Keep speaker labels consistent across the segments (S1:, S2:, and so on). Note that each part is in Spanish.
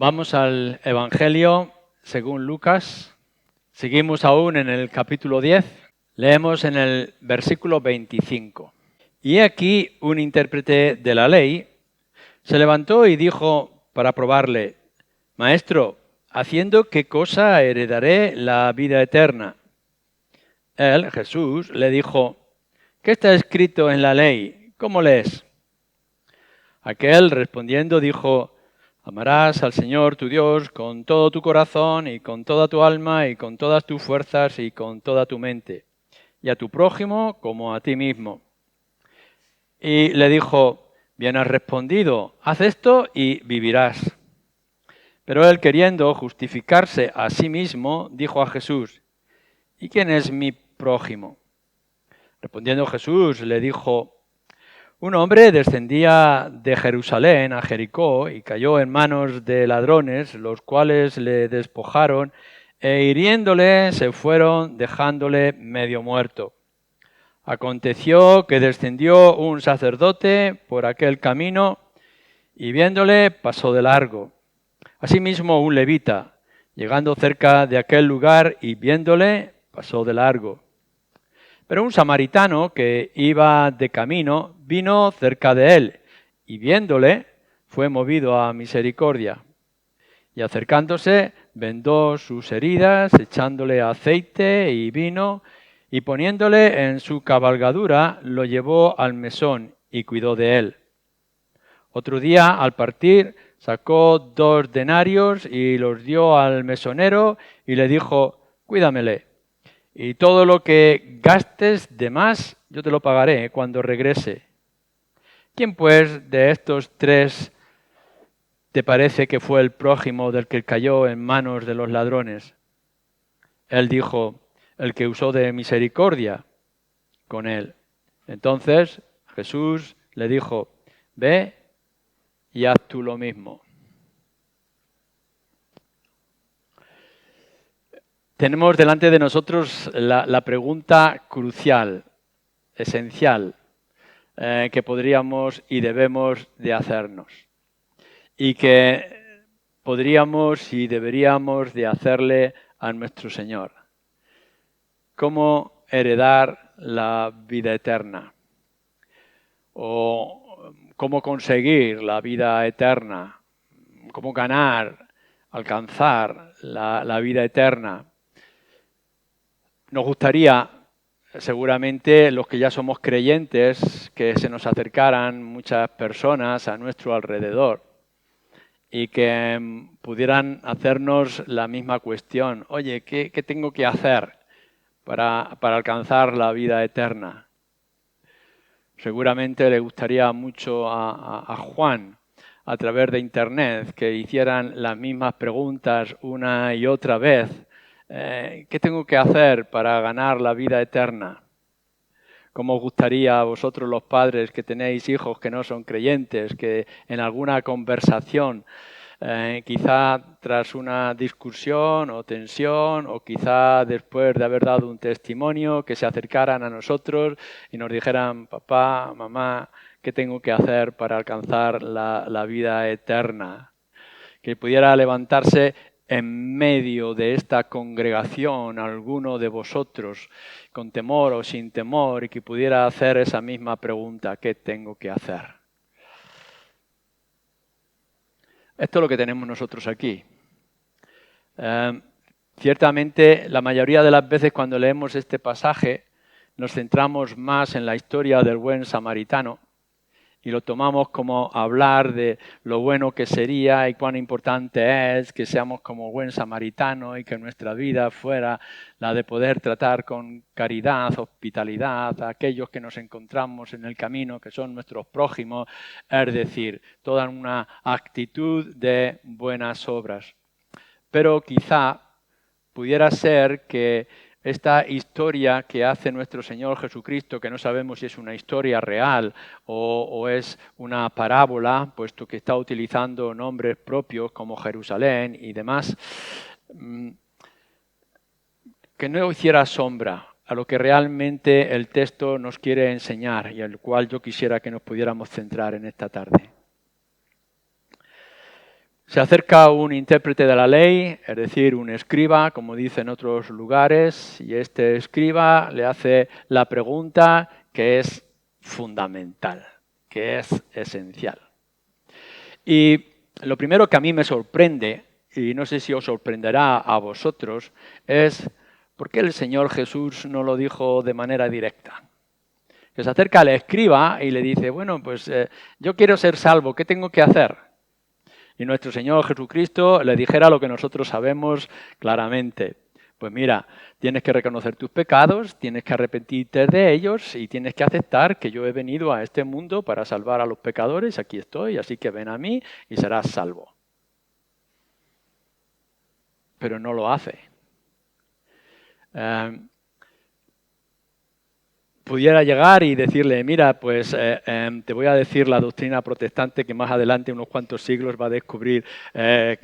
S1: Vamos al Evangelio según Lucas. Seguimos aún en el capítulo 10. Leemos en el versículo 25. Y aquí un intérprete de la ley se levantó y dijo para probarle: Maestro, ¿haciendo qué cosa heredaré la vida eterna? Él, Jesús, le dijo: ¿Qué está escrito en la ley? ¿Cómo lees? Aquel respondiendo dijo: Amarás al Señor tu Dios con todo tu corazón y con toda tu alma y con todas tus fuerzas y con toda tu mente, y a tu prójimo como a ti mismo. Y le dijo: Bien has respondido, haz esto y vivirás. Pero él, queriendo justificarse a sí mismo, dijo a Jesús: ¿Y quién es mi prójimo? Respondiendo Jesús le dijo: Un hombre descendía de Jerusalén a Jericó y cayó en manos de ladrones, los cuales le despojaron e hiriéndole se fueron dejándole medio muerto. Aconteció que descendió un sacerdote por aquel camino y viéndole pasó de largo. Asimismo un levita, llegando cerca de aquel lugar y viéndole, pasó de largo. Pero un samaritano que iba de camino vino cerca de él y viéndole fue movido a misericordia. Y acercándose vendó sus heridas, echándole aceite y vino y poniéndole en su cabalgadura lo llevó al mesón y cuidó de él. Otro día al partir sacó 2 denarios y los dio al mesonero y le dijo: Cuídamele. Y todo lo que gastes de más, yo te lo pagaré cuando regrese. ¿Quién pues de estos 3 te parece que fue el prójimo del que cayó en manos de los ladrones? Él dijo: el que usó de misericordia con él. Entonces Jesús le dijo: ve y haz tú lo mismo. Tenemos delante de nosotros la pregunta crucial, esencial, que podríamos y debemos de hacernos y que podríamos y deberíamos de hacerle a nuestro Señor. ¿Cómo heredar la vida eterna? ¿O cómo conseguir la vida eterna? ¿Cómo ganar, alcanzar la vida eterna? Nos gustaría, seguramente, los que ya somos creyentes, que se nos acercaran muchas personas a nuestro alrededor y que pudieran hacernos la misma cuestión. Oye, ¿qué tengo que hacer para alcanzar la vida eterna? Seguramente le gustaría mucho a Juan, a través de Internet, que hicieran las mismas preguntas una y otra vez. ¿Qué tengo que hacer para ganar la vida eterna? ¿Cómo os gustaría a vosotros los padres que tenéis hijos que no son creyentes, que en alguna conversación, quizá tras una discusión o tensión, o quizá después de haber dado un testimonio, que se acercaran a nosotros y nos dijeran: papá, mamá, ¿qué tengo que hacer para alcanzar la vida eterna? Que pudiera levantarse en medio de esta congregación alguno de vosotros, con temor o sin temor, y que pudiera hacer esa misma pregunta: ¿qué tengo que hacer? Esto es lo que tenemos nosotros aquí. Ciertamente, la mayoría de las veces cuando leemos este pasaje nos centramos más en la historia del buen samaritano y lo tomamos como hablar de lo bueno que sería y cuán importante es que seamos como buen samaritano y que nuestra vida fuera la de poder tratar con caridad, hospitalidad a aquellos que nos encontramos en el camino, que son nuestros prójimos, es decir, toda una actitud de buenas obras. Pero quizá pudiera ser que esta historia que hace nuestro Señor Jesucristo, que no sabemos si es una historia real o es una parábola, puesto que está utilizando nombres propios como Jerusalén y demás, que no hiciera sombra a lo que realmente el texto nos quiere enseñar y al cual yo quisiera que nos pudiéramos centrar en esta tarde. Se acerca un intérprete de la ley, es decir, un escriba, como dice en otros lugares, y este escriba le hace la pregunta que es fundamental, que es esencial. Y lo primero que a mí me sorprende, y no sé si os sorprenderá a vosotros, es ¿por qué el Señor Jesús no lo dijo de manera directa? Que se acerca al escriba y le dice, bueno, pues yo quiero ser salvo, ¿qué tengo que hacer? Y nuestro Señor Jesucristo le dijera lo que nosotros sabemos claramente. Pues mira, tienes que reconocer tus pecados, tienes que arrepentirte de ellos y tienes que aceptar que yo he venido a este mundo para salvar a los pecadores, aquí estoy, así que ven a mí y serás salvo. Pero no lo hace. Pudiera llegar y decirle, mira, pues te voy a decir la doctrina protestante que más adelante, unos cuantos siglos, va a descubrir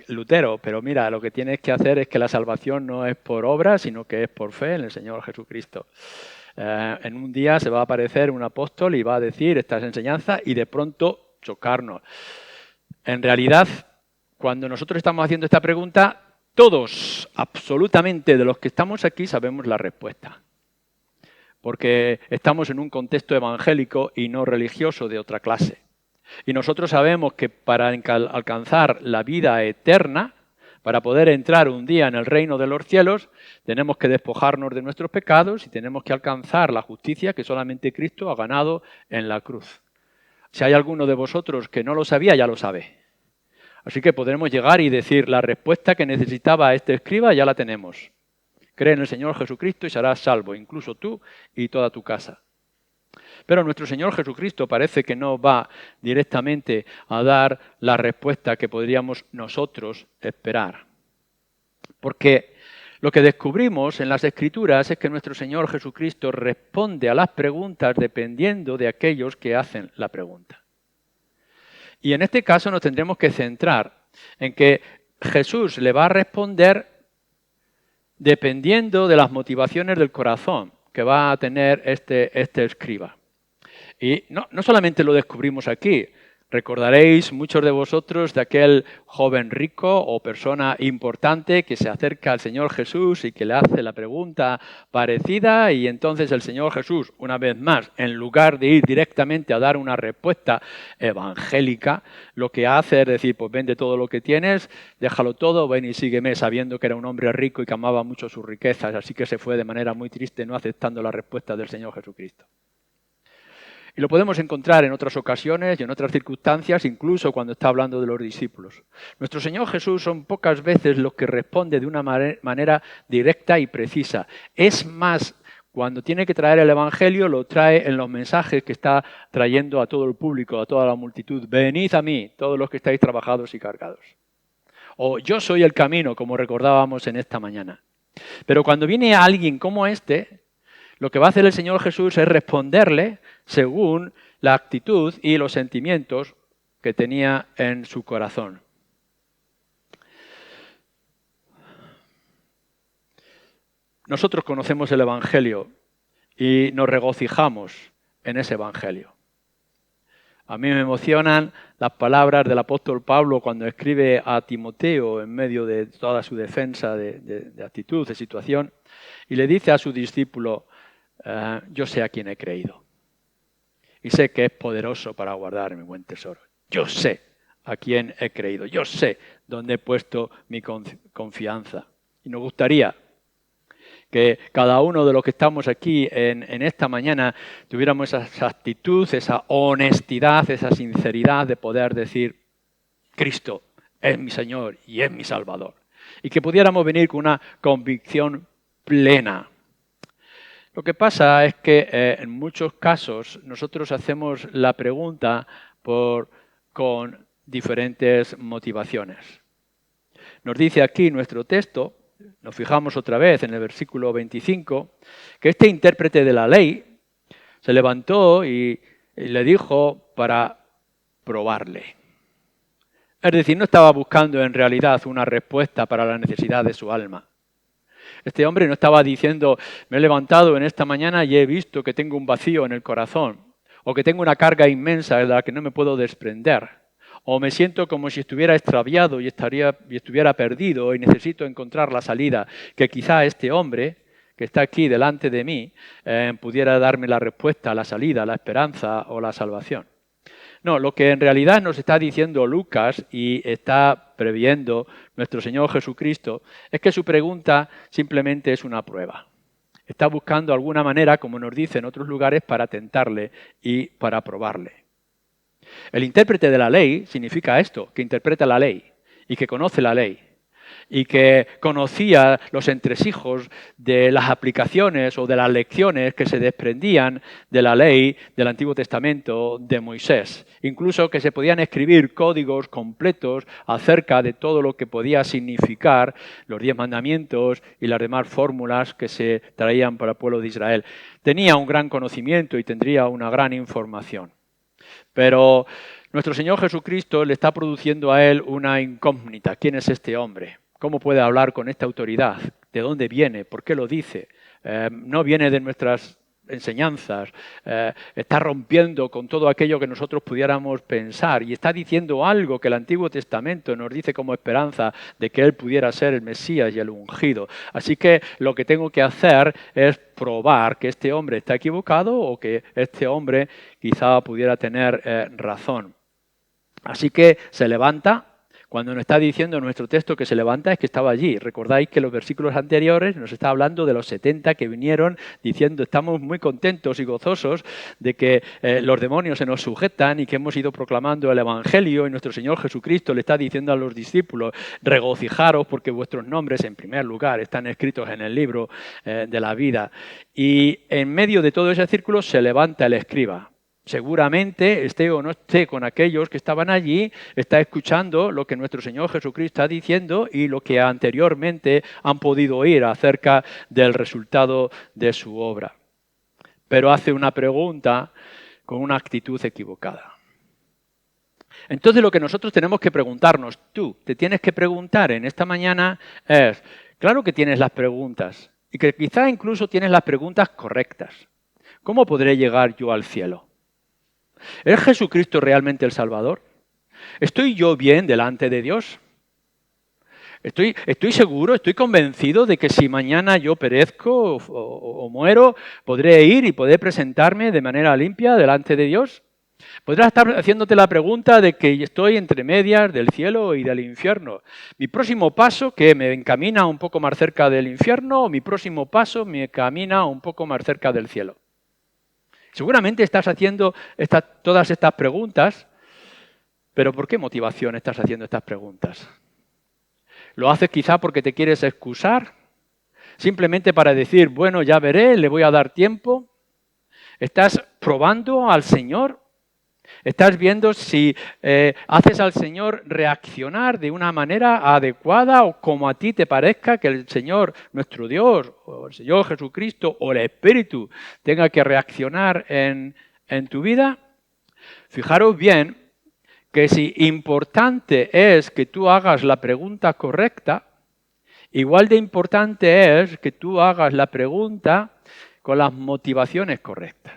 S1: Lutero. Pero mira, lo que tienes que hacer es que la salvación no es por obra, sino que es por fe en el Señor Jesucristo. En un día se va a aparecer un apóstol y va a decir estas enseñanzas y de pronto chocarnos. En realidad, cuando nosotros estamos haciendo esta pregunta, todos, absolutamente de los que estamos aquí, sabemos la respuesta. Porque estamos en un contexto evangélico y no religioso de otra clase. Y nosotros sabemos que para alcanzar la vida eterna, para poder entrar un día en el reino de los cielos, tenemos que despojarnos de nuestros pecados y tenemos que alcanzar la justicia que solamente Cristo ha ganado en la cruz. Si hay alguno de vosotros que no lo sabía, ya lo sabe. Así que podremos llegar y decir, la respuesta que necesitaba este escriba ya la tenemos. Cree en el Señor Jesucristo y serás salvo, incluso tú y toda tu casa. Pero nuestro Señor Jesucristo parece que no va directamente a dar la respuesta que podríamos nosotros esperar. Porque lo que descubrimos en las Escrituras es que nuestro Señor Jesucristo responde a las preguntas dependiendo de aquellos que hacen la pregunta. Y en este caso nos tendremos que centrar en que Jesús le va a responder dependiendo de las motivaciones del corazón que va a tener este escriba. Y no solamente lo descubrimos aquí. Recordaréis muchos de vosotros de aquel joven rico o persona importante que se acerca al Señor Jesús y que le hace la pregunta parecida y entonces el Señor Jesús, una vez más, en lugar de ir directamente a dar una respuesta evangélica, lo que hace es decir, pues vende todo lo que tienes, déjalo todo, ven y sígueme, sabiendo que era un hombre rico y que amaba mucho sus riquezas, así que se fue de manera muy triste no aceptando la respuesta del Señor Jesucristo. Y lo podemos encontrar en otras ocasiones y en otras circunstancias, incluso cuando está hablando de los discípulos. Nuestro Señor Jesús son pocas veces los que responde de una manera directa y precisa. Es más, cuando tiene que traer el Evangelio, lo trae en los mensajes que está trayendo a todo el público, a toda la multitud. Venid a mí, todos los que estáis trabajados y cargados. O yo soy el camino, como recordábamos en esta mañana. Pero cuando viene alguien como este, lo que va a hacer el Señor Jesús es responderle según la actitud y los sentimientos que tenía en su corazón. Nosotros conocemos el Evangelio y nos regocijamos en ese Evangelio. A mí me emocionan las palabras del apóstol Pablo cuando escribe a Timoteo en medio de toda su defensa de actitud, de situación, y le dice a su discípulo, yo sé a quién he creído y sé que es poderoso para guardar mi buen tesoro. Yo sé a quién he creído, yo sé dónde he puesto mi confianza. Y nos gustaría que cada uno de los que estamos aquí en esta mañana tuviéramos esa actitud, esa honestidad, esa sinceridad de poder decir, Cristo es mi Señor y es mi Salvador. Y que pudiéramos venir con una convicción plena. Lo que pasa es que en muchos casos nosotros hacemos la pregunta con diferentes motivaciones. Nos dice aquí nuestro texto, nos fijamos otra vez en el versículo 25, que este intérprete de la ley se levantó y le dijo para probarle. Es decir, no estaba buscando en realidad una respuesta para la necesidad de su alma. Este hombre no estaba diciendo, me he levantado en esta mañana y he visto que tengo un vacío en el corazón, o que tengo una carga inmensa de la que no me puedo desprender, o me siento como si estuviera extraviado y estuviera perdido y necesito encontrar la salida, que quizá este hombre que está aquí delante de mí pudiera darme la respuesta, la salida, la esperanza o la salvación. No, lo que en realidad nos está diciendo Lucas y está previendo nuestro Señor Jesucristo es que su pregunta simplemente es una prueba. Está buscando alguna manera, como nos dice en otros lugares, para tentarle y para probarle. El intérprete de la ley significa esto, que interpreta la ley y que conoce la ley y que conocía los entresijos de las aplicaciones o de las lecciones que se desprendían de la ley del Antiguo Testamento de Moisés. Incluso que se podían escribir códigos completos acerca de todo lo que podía significar los 10 mandamientos y las demás fórmulas que se traían para el pueblo de Israel. Tenía un gran conocimiento y tendría una gran información. Pero nuestro Señor Jesucristo le está produciendo a él una incógnita. ¿Quién es este hombre? ¿Cómo puede hablar con esta autoridad? ¿De dónde viene? ¿Por qué lo dice? No viene de nuestras enseñanzas. Está rompiendo con todo aquello que nosotros pudiéramos pensar y está diciendo algo que el Antiguo Testamento nos dice como esperanza de que él pudiera ser el Mesías y el ungido. Así que lo que tengo que hacer es probar que este hombre está equivocado o que este hombre quizá pudiera tener razón. Así que se levanta. Cuando nos está diciendo nuestro texto que se levanta es que estaba allí. Recordáis que los versículos anteriores nos está hablando de los 70 que vinieron diciendo estamos muy contentos y gozosos de que los demonios se nos sujetan y que hemos ido proclamando el Evangelio y nuestro Señor Jesucristo le está diciendo a los discípulos regocijaros porque vuestros nombres en primer lugar están escritos en el libro de la vida. Y en medio de todo ese círculo se levanta el escriba. Seguramente, esté o no esté con aquellos que estaban allí, está escuchando lo que nuestro Señor Jesucristo está diciendo y lo que anteriormente han podido oír acerca del resultado de su obra. Pero hace una pregunta con una actitud equivocada. Entonces lo que nosotros tenemos que preguntarnos, tú te tienes que preguntar en esta mañana es, claro que tienes las preguntas y que quizá incluso tienes las preguntas correctas. ¿Cómo podré llegar yo al cielo? ¿Es Jesucristo realmente el Salvador? ¿Estoy yo bien delante de Dios? ¿Estoy seguro, estoy convencido de que si mañana yo perezco o muero, podré ir y podré presentarme de manera limpia delante de Dios? Podrás estar haciéndote la pregunta de que estoy entre medias del cielo y del infierno. Mi próximo paso, que me encamina un poco más cerca del infierno, o mi próximo paso me encamina un poco más cerca del cielo. Seguramente estás haciendo todas estas preguntas, pero ¿por qué motivación estás haciendo estas preguntas? ¿Lo haces quizá porque te quieres excusar? ¿Simplemente para decir, bueno, ya veré, le voy a dar tiempo? ¿Estás probando al Señor? ¿Estás viendo si haces al Señor reaccionar de una manera adecuada o como a ti te parezca que el Señor, nuestro Dios, o el Señor Jesucristo, o el Espíritu tenga que reaccionar en tu vida? Fijaros bien que si importante es que tú hagas la pregunta correcta, igual de importante es que tú hagas la pregunta con las motivaciones correctas.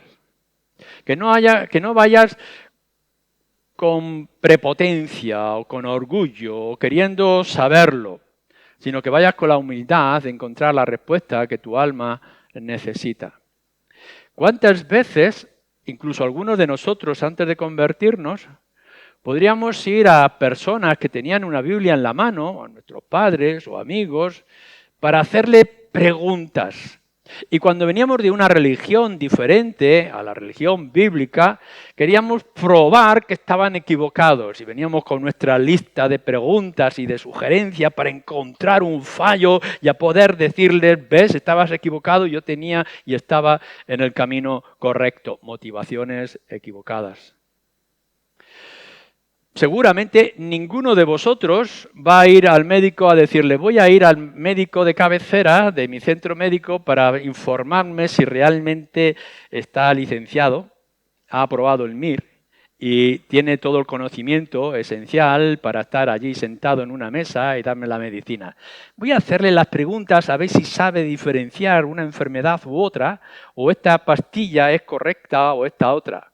S1: Que no vayas con prepotencia o con orgullo o queriendo saberlo, sino que vayas con la humildad de encontrar la respuesta que tu alma necesita. ¿Cuántas veces, incluso algunos de nosotros antes de convertirnos, podríamos ir a personas que tenían una Biblia en la mano, a nuestros padres o amigos, para hacerle preguntas? Y cuando veníamos de una religión diferente a la religión bíblica, queríamos probar que estaban equivocados y veníamos con nuestra lista de preguntas y de sugerencias para encontrar un fallo y a poder decirles, ves, estabas equivocado, yo tenía y estaba en el camino correcto. Motivaciones equivocadas. Seguramente ninguno de vosotros va a ir al médico a decirle voy a ir al médico de cabecera de mi centro médico para informarme si realmente está licenciado, ha aprobado el MIR y tiene todo el conocimiento esencial para estar allí sentado en una mesa y darme la medicina. Voy a hacerle las preguntas a ver si sabe diferenciar una enfermedad u otra, o esta pastilla es correcta o esta otra.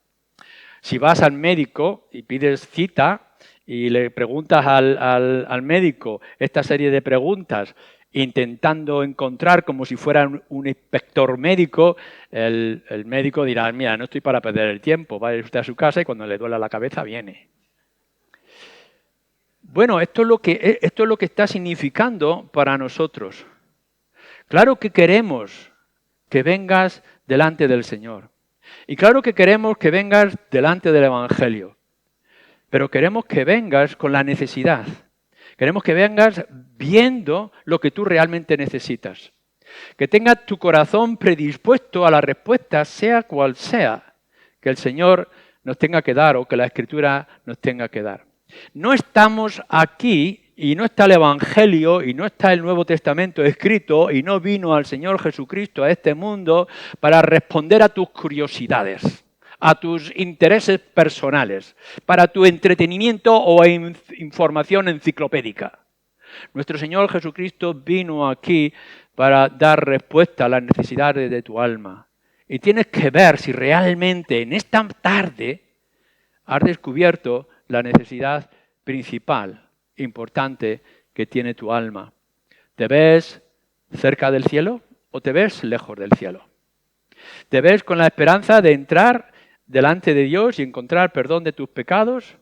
S1: Si vas al médico y pides cita y le preguntas al médico esta serie de preguntas, intentando encontrar como si fuera un inspector médico, el médico dirá, mira, no estoy para perder el tiempo, vaya usted a su casa y cuando le duela la cabeza viene. Bueno, esto es lo que está significando para nosotros. Claro que queremos que vengas delante del Señor. Y claro que queremos que vengas delante del Evangelio. Pero queremos que vengas con la necesidad. Queremos que vengas viendo lo que tú realmente necesitas. Que tengas tu corazón predispuesto a la respuesta, sea cual sea, que el Señor nos tenga que dar o que la Escritura nos tenga que dar. No estamos aquí y no está el Evangelio y no está el Nuevo Testamento escrito y no vino al Señor Jesucristo a este mundo para responder a tus curiosidades, a tus intereses personales, para tu entretenimiento o información enciclopédica. Nuestro Señor Jesucristo vino aquí para dar respuesta a las necesidades de tu alma. Y tienes que ver si realmente en esta tarde has descubierto la necesidad principal, importante, que tiene tu alma. ¿Te ves cerca del cielo o te ves lejos del cielo? ¿Te ves con la esperanza de entrar delante de Dios y encontrar perdón de tus pecados?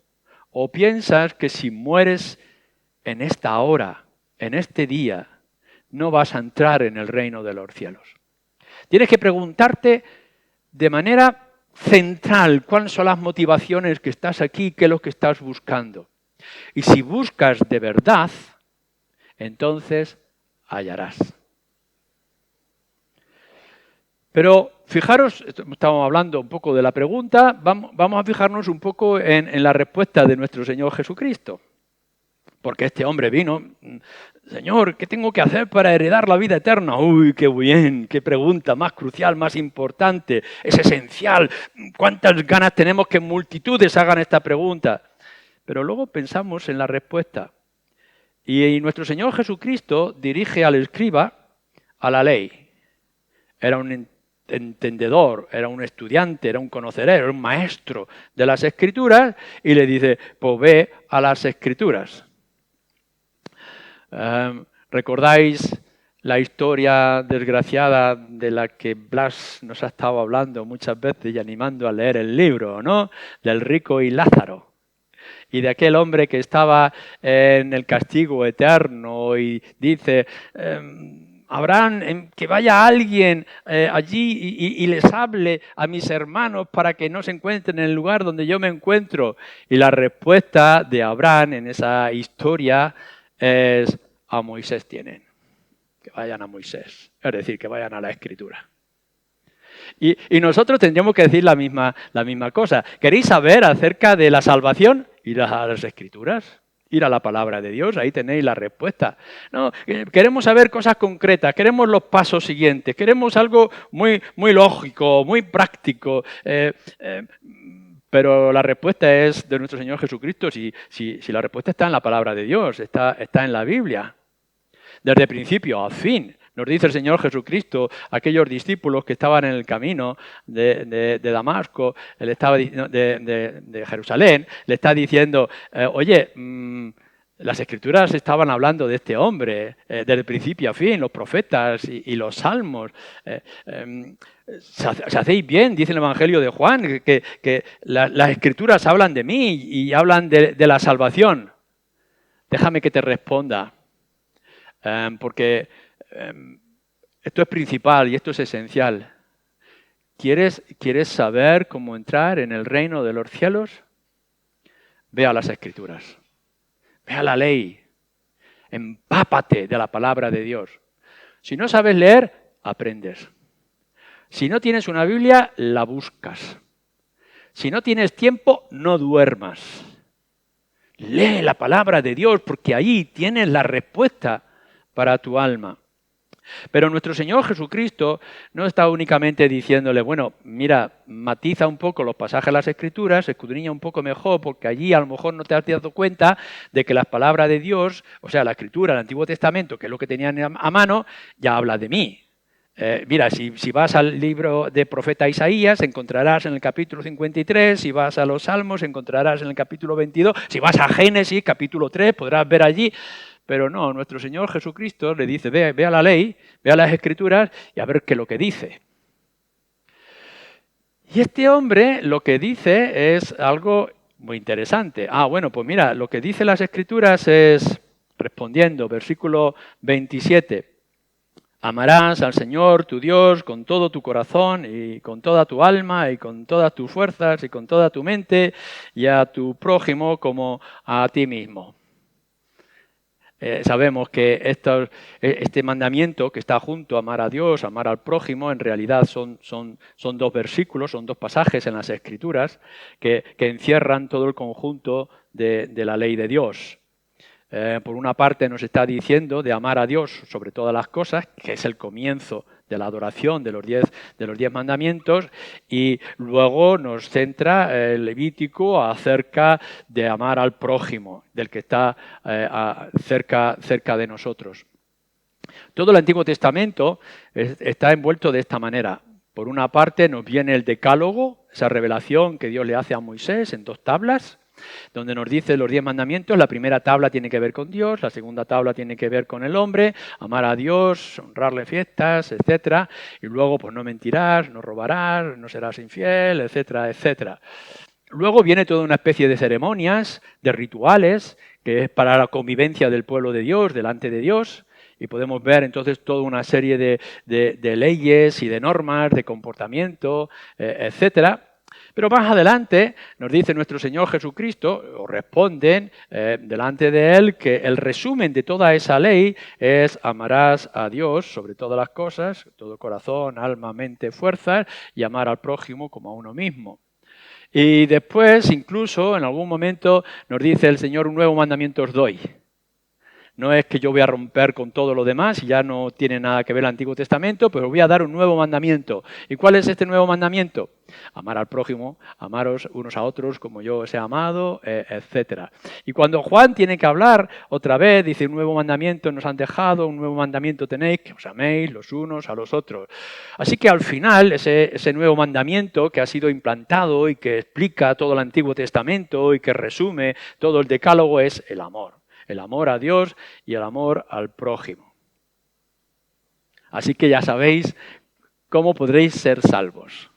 S1: ¿O piensas que si mueres en esta hora, en este día, no vas a entrar en el reino de los cielos? Tienes que preguntarte de manera central cuáles son las motivaciones que estás aquí, qué es lo que estás buscando. Y si buscas de verdad, entonces hallarás. Pero fijaros, estamos hablando un poco de la pregunta, vamos a fijarnos un poco en la respuesta de nuestro Señor Jesucristo. Porque este hombre vino, Señor, ¿qué tengo que hacer para heredar la vida eterna? Uy, qué bien, qué pregunta más crucial, más importante, es esencial. ¿Cuántas ganas tenemos que multitudes hagan esta pregunta? Pero luego pensamos en la respuesta. Y nuestro Señor Jesucristo dirige al escriba a la ley. Era un entendedor, era un estudiante, era un conocedor, era un maestro de las Escrituras y le dice, pues ve a las Escrituras. ¿Recordáis la historia desgraciada de la que Blas nos ha estado hablando muchas veces y animando a leer el libro, ¿no? Del rico y Lázaro. Y de aquel hombre que estaba en el castigo eterno y dice, Abraham, que vaya alguien allí y les hable a mis hermanos para que no se encuentren en el lugar donde yo me encuentro. Y la respuesta de Abraham en esa historia es, a Moisés tienen, que vayan a Moisés, es decir, que vayan a la Escritura. Y nosotros tendríamos que decir la misma cosa. ¿Queréis saber acerca de la salvación? Ir a las Escrituras, ir a la palabra de Dios, ahí tenéis la respuesta. No, queremos saber cosas concretas, queremos los pasos siguientes, queremos algo muy, muy lógico, muy práctico. Pero la respuesta es de nuestro Señor Jesucristo, si la respuesta está en la palabra de Dios, está en la Biblia. Desde principio a fin, nos dice el Señor Jesucristo, aquellos discípulos que estaban en el camino de Damasco, de Jerusalén, le está diciendo, oye, las Escrituras estaban hablando de este hombre, desde principio a fin, los profetas y los salmos. Si hacéis bien, dice el Evangelio de Juan, que las Escrituras hablan de mí y hablan de la salvación. Déjame que te responda, porque esto es principal y esto es esencial. ¿Quieres saber cómo entrar en el reino de los cielos? Ve a las Escrituras. Ve a la ley. Empápate de la palabra de Dios. Si no sabes leer, aprendes. Si no tienes una Biblia, la buscas. Si no tienes tiempo, no duermas. Lee la palabra de Dios porque ahí tienes la respuesta para tu alma. Pero nuestro Señor Jesucristo no está únicamente diciéndole, bueno, mira, matiza un poco los pasajes de las Escrituras, escudriña un poco mejor, porque allí a lo mejor no te has dado cuenta de que las palabras de Dios, o sea, la Escritura, el Antiguo Testamento, que es lo que tenían a mano, ya habla de mí. Mira, si vas al libro de profeta Isaías, encontrarás en el capítulo 53, si vas a los Salmos, encontrarás en el capítulo 22, si vas a Génesis, capítulo 3, podrás ver allí. Pero no, nuestro Señor Jesucristo le dice, ve a la ley, ve a las Escrituras y a ver qué es lo que dice. Y este hombre lo que dice es algo muy interesante. Bueno, pues mira, lo que dice las Escrituras es, respondiendo, versículo 27, amarás al Señor tu Dios con todo tu corazón y con toda tu alma y con todas tus fuerzas y con toda tu mente y a tu prójimo como a ti mismo. Sabemos que este mandamiento que está junto a amar a Dios, amar al prójimo, en realidad son dos versículos, son dos pasajes en las Escrituras que encierran todo el conjunto de la ley de Dios. Por una parte nos está diciendo de amar a Dios sobre todas las cosas, que es el comienzo de la adoración de los 10 mandamientos, y luego nos centra el Levítico acerca de amar al prójimo, del que está cerca de nosotros. Todo el Antiguo Testamento está envuelto de esta manera. Por una parte nos viene el Decálogo, esa revelación que Dios le hace a Moisés en 2 tablas, donde nos dice los 10 mandamientos. La primera tabla tiene que ver con Dios, la segunda tabla tiene que ver con el hombre, amar a Dios, honrarle fiestas, etcétera, y luego pues no mentirás, no robarás, no serás infiel, etcétera, etcétera. Luego viene toda una especie de ceremonias, de rituales, que es para la convivencia del pueblo de Dios, delante de Dios, y podemos ver entonces toda una serie de leyes y de normas, de comportamiento, etcétera. Pero más adelante nos dice nuestro Señor Jesucristo, o responden delante de Él, que el resumen de toda esa ley es amarás a Dios sobre todas las cosas, todo corazón, alma, mente, fuerzas, y amar al prójimo como a uno mismo. Y después, incluso, en algún momento, nos dice el Señor, un nuevo mandamiento os doy. No es que yo voy a romper con todo lo demás, y ya no tiene nada que ver el Antiguo Testamento, pero voy a dar un nuevo mandamiento. ¿Y cuál es este nuevo mandamiento? Amar al prójimo, amaros unos a otros como yo os he amado, etc. Y cuando Juan tiene que hablar otra vez, dice, un nuevo mandamiento nos han dejado, un nuevo mandamiento tenéis, que os améis los unos a los otros. Así que al final, ese nuevo mandamiento que ha sido implantado y que explica todo el Antiguo Testamento y que resume todo el Decálogo es el amor. El amor a Dios y el amor al prójimo. Así que ya sabéis cómo podréis ser salvos.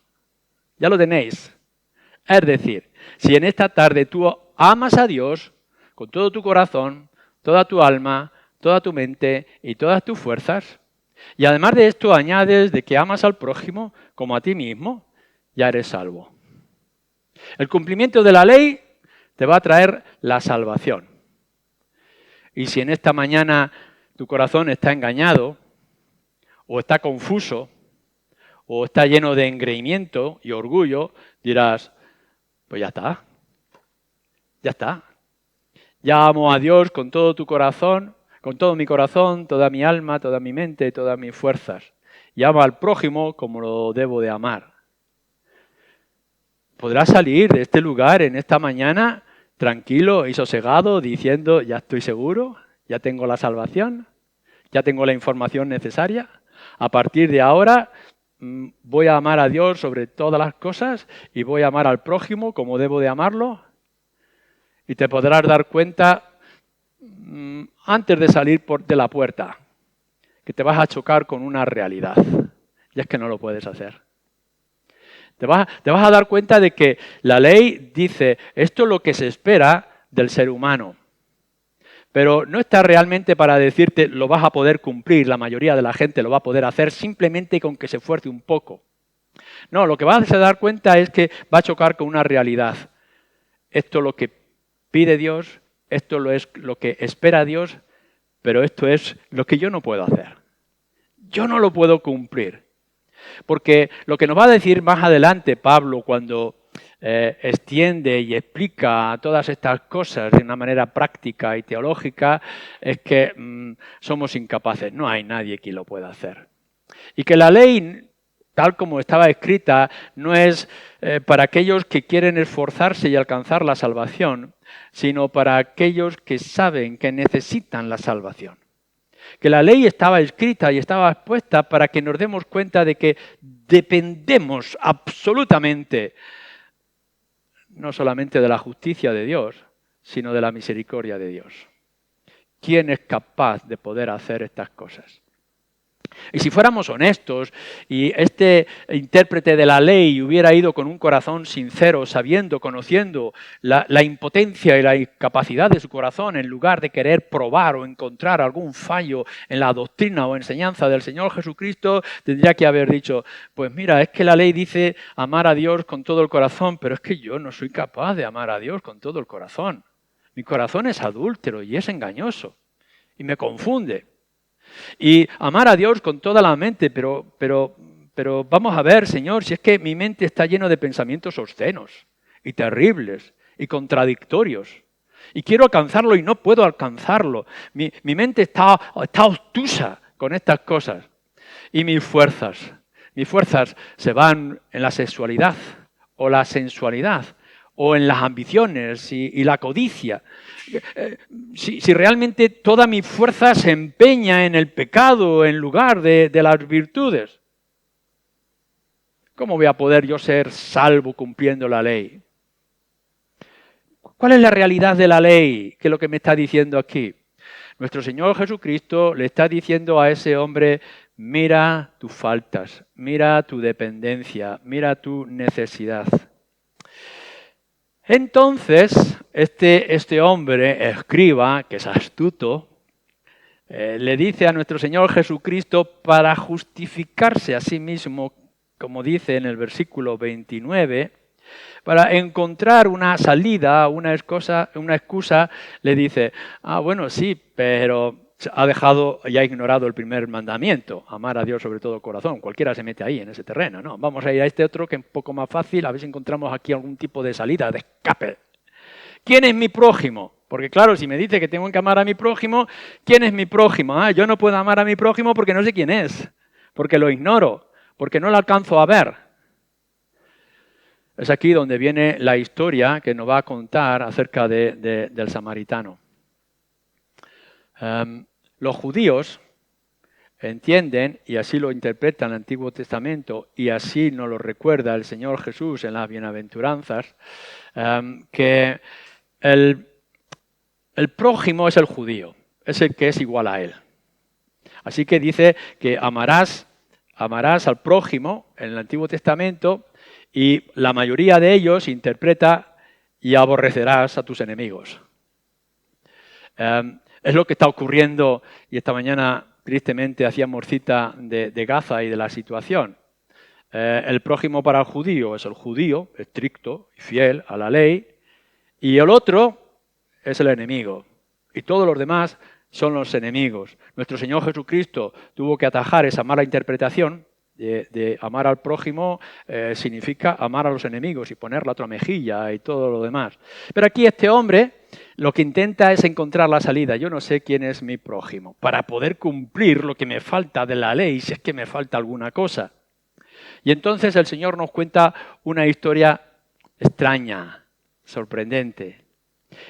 S1: Ya lo tenéis. Es decir, si en esta tarde tú amas a Dios con todo tu corazón, toda tu alma, toda tu mente y todas tus fuerzas, y además de esto añades de que amas al prójimo como a ti mismo, ya eres salvo. El cumplimiento de la ley te va a traer la salvación. Y si en esta mañana tu corazón está engañado, o está confuso, o está lleno de engreimiento y orgullo, dirás, pues ya está. Ya está. Ya amo a Dios con todo tu corazón, con todo mi corazón, toda mi alma, toda mi mente, todas mis fuerzas. Y amo al prójimo como lo debo de amar. Podrás salir de este lugar en esta mañana tranquilo y sosegado, diciendo, ya estoy seguro, ya tengo la salvación, ya tengo la información necesaria. A partir de ahora voy a amar a Dios sobre todas las cosas y voy a amar al prójimo como debo de amarlo. Y te podrás dar cuenta antes de salir de la puerta que te vas a chocar con una realidad. Y es que no lo puedes hacer. Te vas a dar cuenta de que la ley dice, esto es lo que se espera del ser humano. Pero no está realmente para decirte, lo vas a poder cumplir, la mayoría de la gente lo va a poder hacer simplemente con que se esfuerce un poco. No, lo que vas a dar cuenta es que va a chocar con una realidad. Esto es lo que pide Dios, esto es lo que espera Dios, pero esto es lo que yo no puedo hacer. Yo no lo puedo cumplir. Porque lo que nos va a decir más adelante Pablo cuando extiende y explica todas estas cosas de una manera práctica y teológica es que somos incapaces, no hay nadie que lo pueda hacer. Y que la ley, tal como estaba escrita, no es para aquellos que quieren esforzarse y alcanzar la salvación, sino para aquellos que saben que necesitan la salvación. que la ley estaba escrita y estaba expuesta para que nos demos cuenta de que dependemos absolutamente, no solamente de la justicia de Dios, sino de la misericordia de Dios. ¿Quién es capaz de poder hacer estas cosas? Y si fuéramos honestos y este intérprete de la ley hubiera ido con un corazón sincero, sabiendo, conociendo la impotencia y la incapacidad de su corazón, en lugar de querer probar o encontrar algún fallo en la doctrina o enseñanza del Señor Jesucristo, tendría que haber dicho, pues mira, es que la ley dice amar a Dios con todo el corazón, pero es que yo no soy capaz de amar a Dios con todo el corazón. Mi corazón es adúltero y es engañoso y me confunde. Y amar a Dios con toda la mente, pero vamos a ver, Señor, si es que mi mente está llena de pensamientos obscenos y terribles y contradictorios. Y quiero alcanzarlo y no puedo alcanzarlo. Mi mente está obtusa con estas cosas. Y mis fuerzas se van en la sexualidad o la sensualidad o en las ambiciones y la codicia. Si realmente toda mi fuerza se empeña en el pecado en lugar de las virtudes, ¿cómo voy a poder yo ser salvo cumpliendo la ley? ¿Cuál es la realidad de la ley? ¿Qué es lo que me está diciendo aquí? Nuestro Señor Jesucristo le está diciendo a ese hombre, mira tus faltas, mira tu dependencia, mira tu necesidad. Entonces, este hombre, escriba, que es astuto, le dice a nuestro Señor Jesucristo para justificarse a sí mismo, como dice en el versículo 29, para encontrar una salida, una excusa, le dice, bueno, sí, pero ha dejado y ha ignorado el primer mandamiento, amar a Dios sobre todo corazón. Cualquiera se mete ahí en ese terreno, ¿no? Vamos a ir a este otro que es un poco más fácil, a ver si encontramos aquí algún tipo de salida, de escape. ¿Quién es mi prójimo? Porque claro, si me dice que tengo que amar a mi prójimo, ¿quién es mi prójimo? Yo no puedo amar a mi prójimo porque no sé quién es, porque lo ignoro, porque no lo alcanzo a ver. Es aquí donde viene la historia que nos va a contar acerca del samaritano. Los judíos entienden, y así lo interpreta el Antiguo Testamento, y así nos lo recuerda el Señor Jesús en las bienaventuranzas, que el prójimo es el judío, es el que es igual a él. Así que dice que amarás al prójimo en el Antiguo Testamento, y la mayoría de ellos interpreta y aborrecerás a tus enemigos. Es lo que está ocurriendo, y esta mañana tristemente hacíamos cita de Gaza y de la situación. El prójimo para el judío es el judío, estricto y fiel a la ley, y el otro es el enemigo. Y todos los demás son los enemigos. Nuestro Señor Jesucristo tuvo que atajar esa mala interpretación de amar al prójimo, significa amar a los enemigos y poner la otra mejilla y todo lo demás. Pero aquí este hombre lo que intenta es encontrar la salida. Yo no sé quién es mi prójimo, para poder cumplir lo que me falta de la ley, si es que me falta alguna cosa. Y entonces el Señor nos cuenta una historia extraña, sorprendente.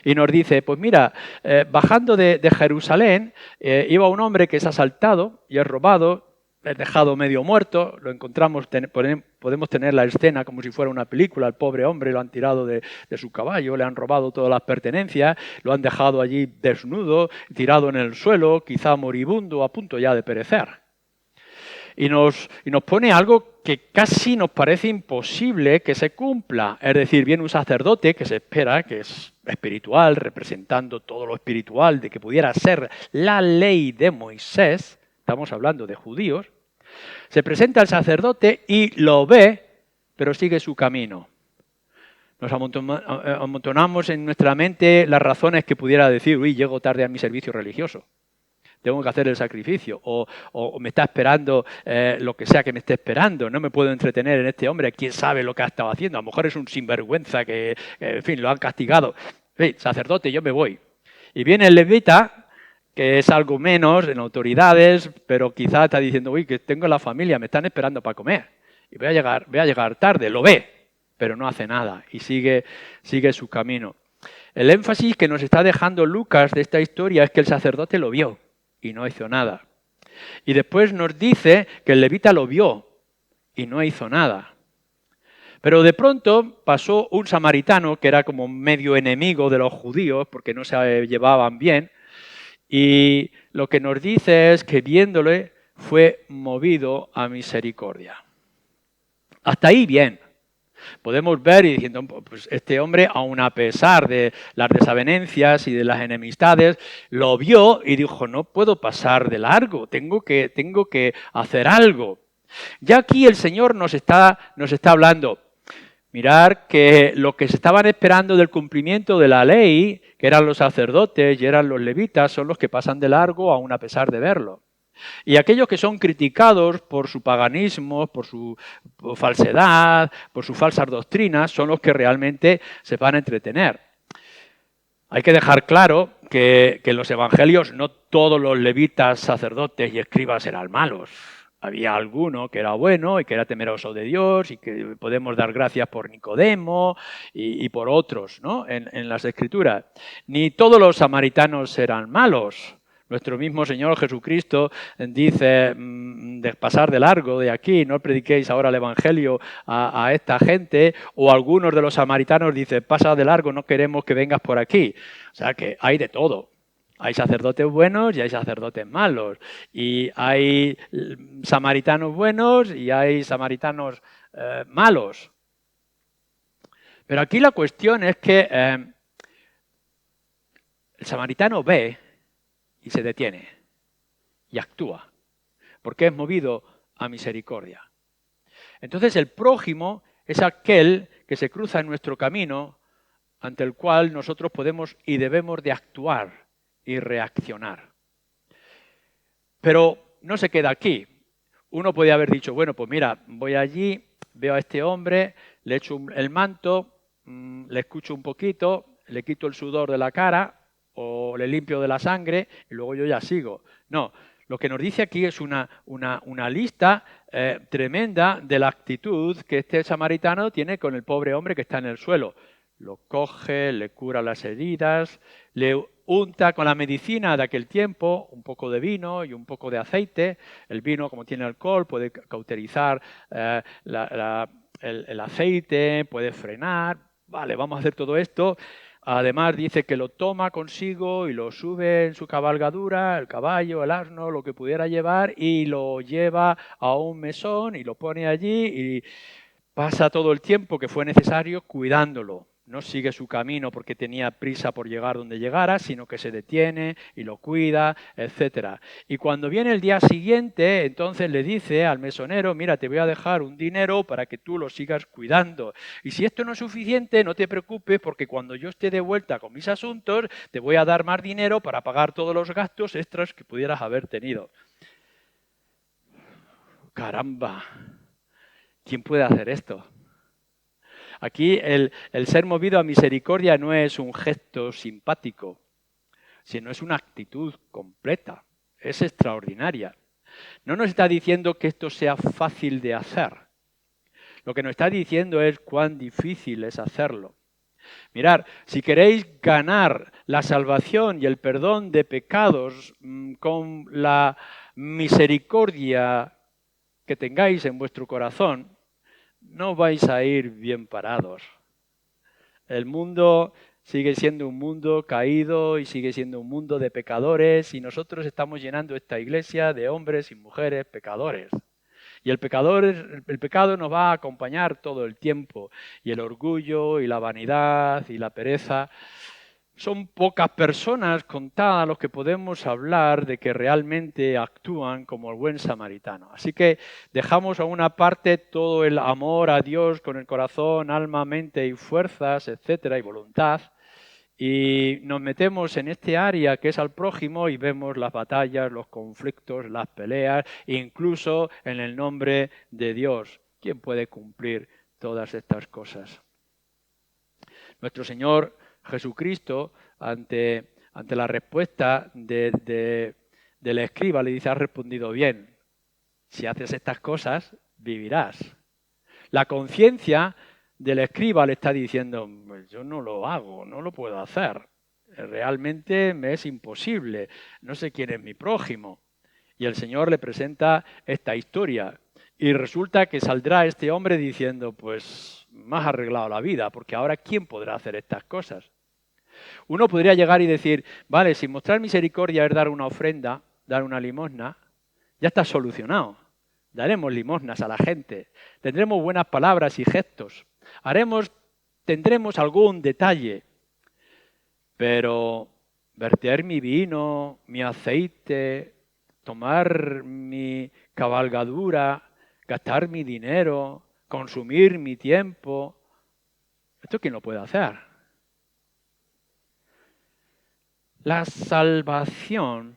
S1: Y nos dice, pues mira, bajando de Jerusalén, iba un hombre que es asaltado y es robado, es dejado medio muerto, lo encontramos, podemos tener la escena como si fuera una película, el pobre hombre lo han tirado de su caballo, le han robado todas las pertenencias, lo han dejado allí desnudo, tirado en el suelo, quizá moribundo, a punto ya de perecer. Y nos pone algo que casi nos parece imposible que se cumpla. Es decir, viene un sacerdote que se espera, que es espiritual, representando todo lo espiritual, de que pudiera ser la ley de Moisés, estamos hablando de judíos, se presenta al sacerdote y lo ve, pero sigue su camino. Nos amontonamos en nuestra mente las razones que pudiera decir, uy, llego tarde a mi servicio religioso. Tengo que hacer el sacrificio, o me está esperando lo que sea que me esté esperando, no me puedo entretener en este hombre, quién sabe lo que ha estado haciendo, a lo mejor es un sinvergüenza que, en fin, lo han castigado. Hey, sacerdote, yo me voy. Y viene el levita, que es algo menos en autoridades, pero quizá está diciendo, uy, que tengo la familia, me están esperando para comer, y voy a llegar tarde, lo ve, pero no hace nada, y sigue su camino. El énfasis que nos está dejando Lucas de esta historia es que el sacerdote lo vio. y no hizo nada. Y después nos dice que el levita lo vio y no hizo nada. Pero de pronto pasó un samaritano que era como medio enemigo de los judíos porque no se llevaban bien, y lo que nos dice es que viéndole fue movido a misericordia. Hasta ahí bien. Podemos ver y diciendo, pues este hombre, aun a pesar de las desavenencias y de las enemistades, lo vio y dijo, no puedo pasar de largo, tengo que hacer algo. Ya aquí el Señor nos está hablando. Mirar que lo que se estaban esperando del cumplimiento de la ley, que eran los sacerdotes y eran los levitas, son los que pasan de largo aun a pesar de verlo. Y aquellos que son criticados por su paganismo, por su falsedad, por sus falsas doctrinas, son los que realmente se van a entretener. Hay que dejar claro que en los evangelios no todos los levitas, sacerdotes y escribas eran malos. Había alguno que era bueno y que era temeroso de Dios y que podemos dar gracias por Nicodemo y por otros, ¿no? en las Escrituras. Ni todos los samaritanos eran malos. Nuestro mismo Señor Jesucristo dice de pasar de largo de aquí, no prediquéis ahora el Evangelio a esta gente, o algunos de los samaritanos dicen, pasa de largo, no queremos que vengas por aquí. O sea que hay de todo. Hay sacerdotes buenos y hay sacerdotes malos. Y hay samaritanos buenos y hay samaritanos malos. Pero aquí la cuestión es que el samaritano ve y se detiene y actúa, porque es movido a misericordia. Entonces el prójimo es aquel que se cruza en nuestro camino ante el cual nosotros podemos y debemos de actuar y reaccionar. Pero no se queda aquí. Uno podría haber dicho, bueno, pues mira, voy allí, veo a este hombre, le echo el manto, le escucho un poquito, le quito el sudor de la cara o le limpio de la sangre y luego yo ya sigo. No, lo que nos dice aquí es una lista tremenda de la actitud que este samaritano tiene con el pobre hombre que está en el suelo. Lo coge, le cura las heridas, le unta con la medicina de aquel tiempo un poco de vino y un poco de aceite. El vino, como tiene alcohol, puede cauterizar el aceite, puede frenar. Vale, vamos a hacer todo esto. Además dice que lo toma consigo y lo sube en su cabalgadura, el caballo, el asno, lo que pudiera llevar, y lo lleva a un mesón y lo pone allí y pasa todo el tiempo que fue necesario cuidándolo. No sigue su camino porque tenía prisa por llegar donde llegara, sino que se detiene y lo cuida, etc. Y cuando viene el día siguiente, entonces le dice al mesonero, mira, te voy a dejar un dinero para que tú lo sigas cuidando. Y si esto no es suficiente, no te preocupes porque cuando yo esté de vuelta con mis asuntos, te voy a dar más dinero para pagar todos los gastos extras que pudieras haber tenido. ¡Caramba! ¿Quién puede hacer esto? Aquí el ser movido a misericordia no es un gesto simpático, sino es una actitud completa, es extraordinaria. No nos está diciendo que esto sea fácil de hacer. Lo que nos está diciendo es cuán difícil es hacerlo. Mirad, si queréis ganar la salvación y el perdón de pecados con la misericordia que tengáis en vuestro corazón, no vais a ir bien parados. El mundo sigue siendo un mundo caído y sigue siendo un mundo de pecadores y nosotros estamos llenando esta iglesia de hombres y mujeres pecadores. Y el pecado nos va a acompañar todo el tiempo. Y el orgullo y la vanidad y la pereza. Son pocas personas contadas los que podemos hablar de que realmente actúan como el buen samaritano. Así que dejamos a una parte todo el amor a Dios con el corazón, alma, mente y fuerzas, etcétera, y voluntad, y nos metemos en este área que es al prójimo y vemos las batallas, los conflictos, las peleas, incluso en el nombre de Dios. ¿Quién puede cumplir todas estas cosas? Nuestro Señor Jesucristo, ante la respuesta del escriba, le dice, has respondido bien. Si haces estas cosas, vivirás. La conciencia del escriba le está diciendo, pues yo no lo hago, no lo puedo hacer. realmente me es imposible, no sé quién es mi prójimo. Y el Señor le presenta esta historia. Y resulta que saldrá este hombre diciendo, pues me has arreglado la vida, porque ahora ¿quién podrá hacer estas cosas? Uno podría llegar y decir, vale, si mostrar misericordia es dar una ofrenda, dar una limosna, ya está solucionado. Daremos limosnas a la gente, tendremos buenas palabras y gestos, tendremos algún detalle, pero verter mi vino, mi aceite, tomar mi cabalgadura, gastar mi dinero, consumir mi tiempo, ¿esto quién lo puede hacer? La salvación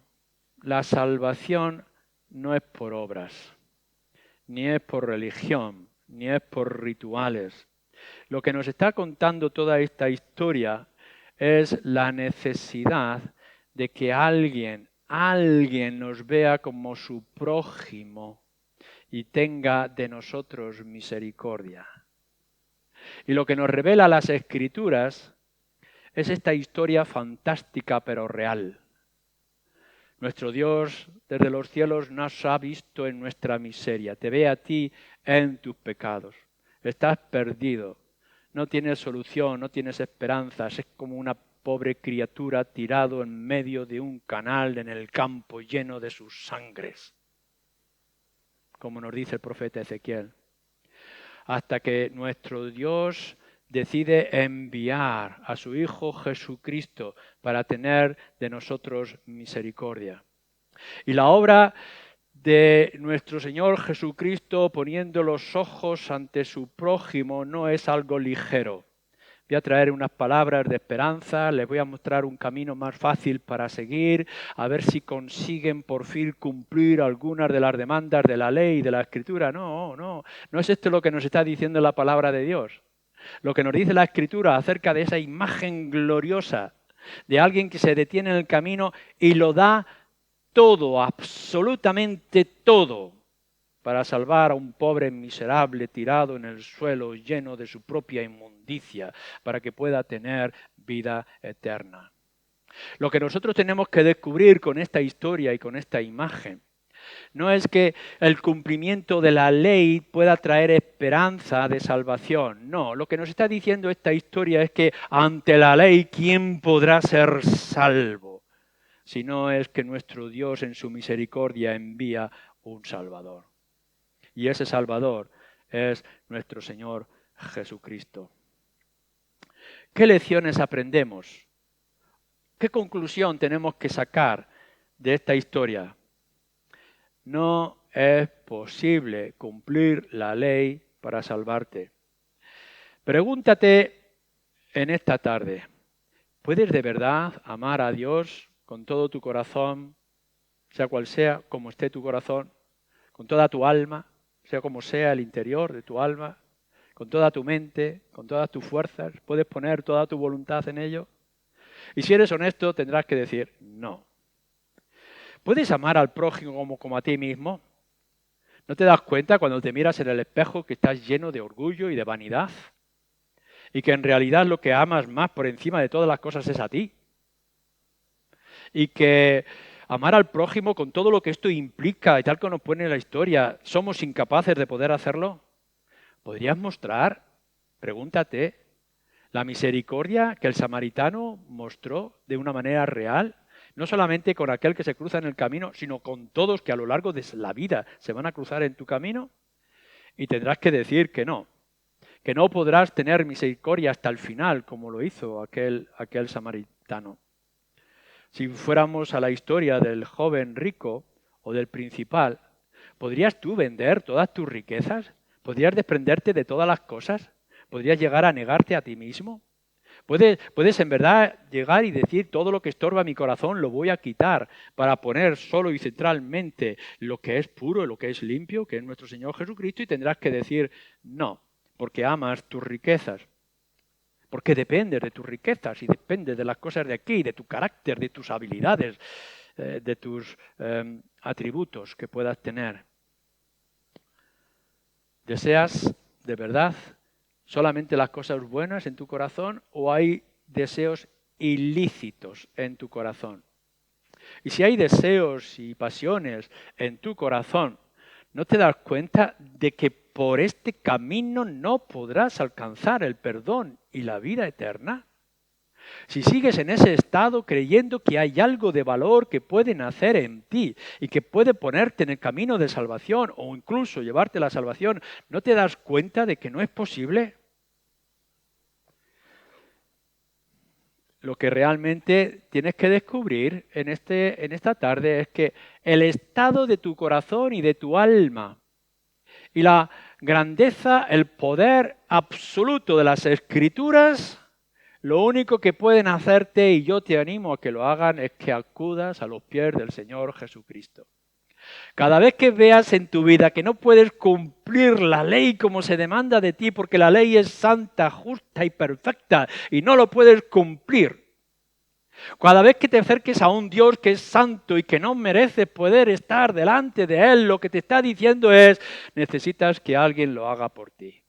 S1: no es por obras, ni es por religión, ni es por rituales. Lo que nos está contando toda esta historia es la necesidad de que alguien nos vea como su prójimo y tenga de nosotros misericordia. Y lo que nos revela las Escrituras es esta historia fantástica pero real. Nuestro Dios desde los cielos nos ha visto en nuestra miseria, te ve a ti en tus pecados. Estás perdido, no tienes solución, no tienes esperanzas, es como una pobre criatura tirado en medio de un canal en el campo lleno de sus sangres, como nos dice el profeta Ezequiel. Hasta que nuestro Dios decide enviar a su Hijo Jesucristo para tener de nosotros misericordia. Y la obra de nuestro Señor Jesucristo poniendo los ojos ante su prójimo no es algo ligero. Voy a traer unas palabras de esperanza, les voy a mostrar un camino más fácil para seguir, a ver si consiguen por fin cumplir algunas de las demandas de la ley y de la Escritura. No es esto lo que nos está diciendo la palabra de Dios. Lo que nos dice la Escritura acerca de esa imagen gloriosa de alguien que se detiene en el camino y lo da todo, absolutamente todo, para salvar a un pobre miserable tirado en el suelo lleno de su propia inmundicia, para que pueda tener vida eterna. Lo que nosotros tenemos que descubrir con esta historia y con esta imagen no es que el cumplimiento de la ley pueda traer esperanza de salvación. No, lo que nos está diciendo esta historia es que ante la ley, ¿quién podrá ser salvo? Si no es que nuestro Dios en su misericordia envía un Salvador. Y ese Salvador es nuestro Señor Jesucristo. ¿Qué lecciones aprendemos? ¿Qué conclusión tenemos que sacar de esta historia? No es posible cumplir la ley para salvarte. Pregúntate en esta tarde, ¿puedes de verdad amar a Dios con todo tu corazón, sea cual sea, como esté tu corazón, con toda tu alma, sea como sea el interior de tu alma, con toda tu mente, con todas tus fuerzas? ¿Puedes poner toda tu voluntad en ello? Y si eres honesto, tendrás que decir no. ¿Puedes amar al prójimo como a ti mismo? ¿No te das cuenta cuando te miras en el espejo que estás lleno de orgullo y de vanidad? Y que en realidad lo que amas más por encima de todas las cosas es a ti. Y que amar al prójimo con todo lo que esto implica y tal como nos pone en la historia, ¿somos incapaces de poder hacerlo? ¿Podrías mostrar, pregúntate, la misericordia que el samaritano mostró de una manera real? No solamente con aquel que se cruza en el camino, sino con todos que a lo largo de la vida se van a cruzar en tu camino. Y tendrás que decir que no podrás tener misericordia hasta el final, como lo hizo aquel samaritano. Si fuéramos a la historia del joven rico o del principal, ¿podrías tú vender todas tus riquezas? ¿Podrías desprenderte de todas las cosas? ¿Podrías llegar a negarte a ti mismo? ¿Puedes en verdad llegar y decir todo lo que estorba mi corazón lo voy a quitar para poner solo y centralmente lo que es puro, lo que es limpio, que es nuestro Señor Jesucristo? Y tendrás que decir no, porque amas tus riquezas. Porque dependes de tus riquezas y dependes de las cosas de aquí, de tu carácter, de tus habilidades, de tus atributos que puedas tener. ¿Deseas de verdad solamente las cosas buenas en tu corazón o hay deseos ilícitos en tu corazón. Y si hay deseos y pasiones en tu corazón, ¿no te das cuenta de que por este camino no podrás alcanzar el perdón y la vida eterna? Si sigues en ese estado creyendo que hay algo de valor que puede nacer en ti y que puede ponerte en el camino de salvación o incluso llevarte a la salvación, ¿no te das cuenta de que no es posible? Lo que realmente tienes que descubrir en esta tarde es que el estado de tu corazón y de tu alma y la grandeza, el poder absoluto de las Escrituras, lo único que pueden hacerte, y yo te animo a que lo hagan, es que acudas a los pies del Señor Jesucristo. Cada vez que veas en tu vida que no puedes cumplir la ley como se demanda de ti, porque la ley es santa, justa y perfecta, y no lo puedes cumplir. Cada vez que te acerques a un Dios que es santo y que no mereces poder estar delante de Él, lo que te está diciendo es, necesitas que alguien lo haga por ti.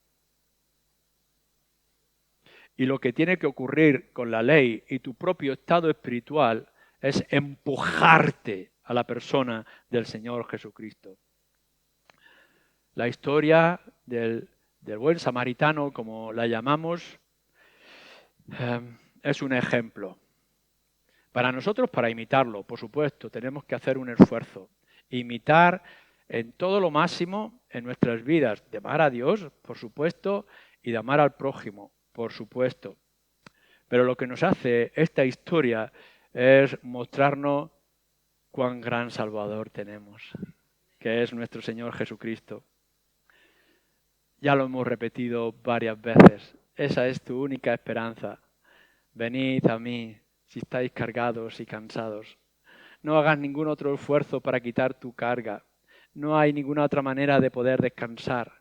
S1: Y lo que tiene que ocurrir con la ley y tu propio estado espiritual es empujarte a la persona del Señor Jesucristo. La historia del buen samaritano, como la llamamos, es un ejemplo. Para nosotros, para imitarlo, por supuesto, tenemos que hacer un esfuerzo. Imitar en todo lo máximo en nuestras vidas, de amar a Dios, por supuesto, y de amar al prójimo, por supuesto. Pero lo que nos hace esta historia es mostrarnos cuán gran Salvador tenemos, que es nuestro Señor Jesucristo. Ya lo hemos repetido varias veces. Esa es tu única esperanza. Venid a mí si estáis cargados y cansados. No hagas ningún otro esfuerzo para quitar tu carga. No hay ninguna otra manera de poder descansar.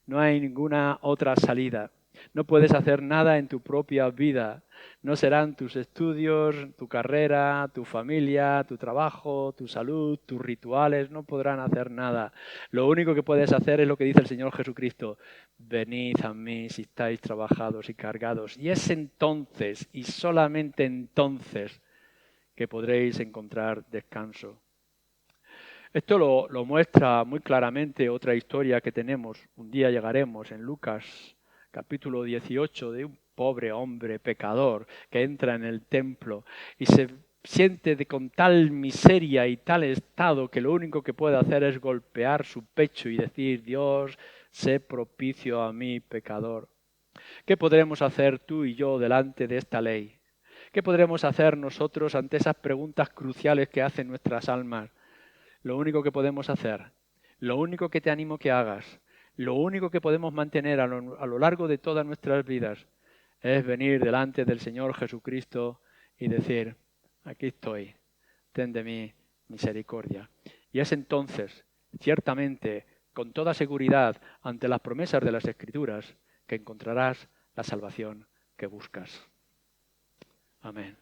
S1: No hay ninguna otra salida. No puedes hacer nada en tu propia vida. No serán tus estudios, tu carrera, tu familia, tu trabajo, tu salud, tus rituales. No podrán hacer nada. Lo único que puedes hacer es lo que dice el Señor Jesucristo. Venid a mí si estáis trabajados y cargados. Y es entonces, y solamente entonces, que podréis encontrar descanso. Esto lo muestra muy claramente otra historia que tenemos. Un día llegaremos en Lucas capítulo 18 de un pobre hombre pecador que entra en el templo y se siente con tal miseria y tal estado que lo único que puede hacer es golpear su pecho y decir, Dios, sé propicio a mí, pecador. ¿Qué podremos hacer tú y yo delante de esta ley? ¿Qué podremos hacer nosotros ante esas preguntas cruciales que hacen nuestras almas? Lo único que podemos hacer, lo único que te animo que hagas, lo único que podemos mantener a lo largo de todas nuestras vidas es venir delante del Señor Jesucristo y decir, aquí estoy, ten de mí misericordia. Y es entonces, ciertamente, con toda seguridad, ante las promesas de las Escrituras, que encontrarás la salvación que buscas. Amén.